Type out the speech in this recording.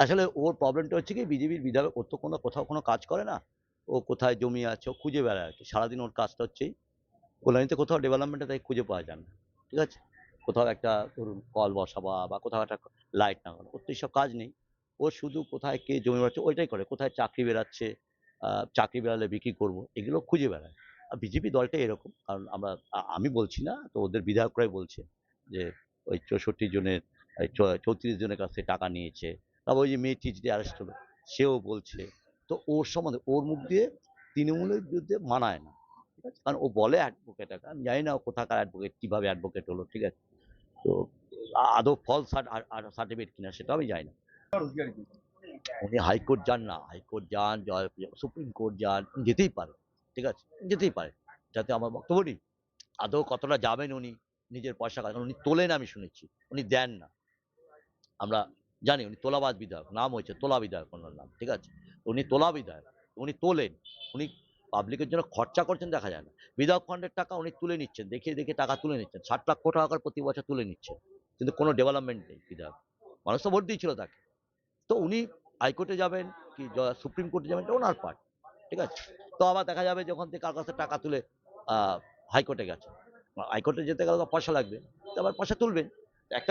আসলে ওর প্রবলেমটা হচ্ছে কি বিজেপির বিধায়ক ওর তো কোথাও কোনো কাজ করে না। ও কোথায় জমি আছে ও খুঁজে বেড়ায় আরকি। সারাদিন ওর কাজটা হচ্ছে কল্যাণীতে কোথাও ডেভেলপমেন্টটা তাই খুঁজে পাওয়া যায় না। ঠিক আছে? কোথাও একটা ধরুন কল বসাবা বা কোথাও একটা লাইট লাগানো। ওর তো এইসব কাজ নেই। ও শুধু কোথায় কে জমি বাড়াচ্ছে ওইটাই করে। কোথায় চাকরি বেরাচ্ছে, আ চাকরি বেরালে বিক্রি করব। এগুলো খুঁজে বেড়ায়। আর বিজেপি দলটাই এরকম। কারণ আমি বলছি না, তো ওদের বিধায়করাই বলছে যে ওই ৬৪ জনের এই ৩৪ জনের কাছ থেকে টাকা নিয়েছে। তারপর ওই যে মেয়েটি যে অ্যারেস্ট হলো, সেও বলছে। তো ওর সম্বন্ধে ওর মুখ দিয়ে তৃণমূলের বিরুদ্ধে মানায় না। ঠিক আছে? কারণ ও বলে অ্যাডভোকেট আমি জানি না ও কোথাকার অ্যাডভোকেট, কিভাবে অ্যাডভোকেট হলো, ঠিক আছে? তো আদৌ ফলস সার্টিফিকেট কিনা সেটাও আমি জানি না। উনি হাইকোর্ট যান না, হাইকোর্ট যান, সুপ্রিম কোর্ট যান, উনি যেতেই পারেন। ঠিক আছে? যেতেই পারেন। যাতে আমার বক্তব্য নিই, আদৌ কতটা যাবেন উনি নিজের পয়সা কারণ উনি তোলেন আমি শুনেছি। উনি দেন না। আমরা জানি উনি তোলাবাজ বিধায়ক। নাম হয়েছে তোলা বিধায়ক ওনার নাম। ঠিক আছে? উনি তোলা বিধায়ক। উনি তোলেন। উনি পাবলিকের জন্য খরচা করছেন দেখা যায় না। বিধায়ক ফান্ডের টাকা উনি তুলে নিচ্ছেন। দেখিয়ে টাকা তুলে নিচ্ছেন। ৬০ লক্ষ টাকা করে প্রতি বছর তুলে নিচ্ছেন। কিন্তু কোনো ডেভেলপমেন্ট নেই বিধায়ক। মানুষ তো ভোট দিয়েছিল তাকে। তো উনি হাইকোর্টে যাবেন কি সুপ্রিম কোর্টে যাবেন এটা ওনার পার্ট। ঠিক আছে? তো আবার দেখা যাবে যে ওখান থেকে কার কাছে টাকা তুলে আ হাইকোর্টে গেছে। হাইকোর্টে যেতে গেলে তো পয়সা লাগবে। তো আবার পয়সা তুলবেন। একটা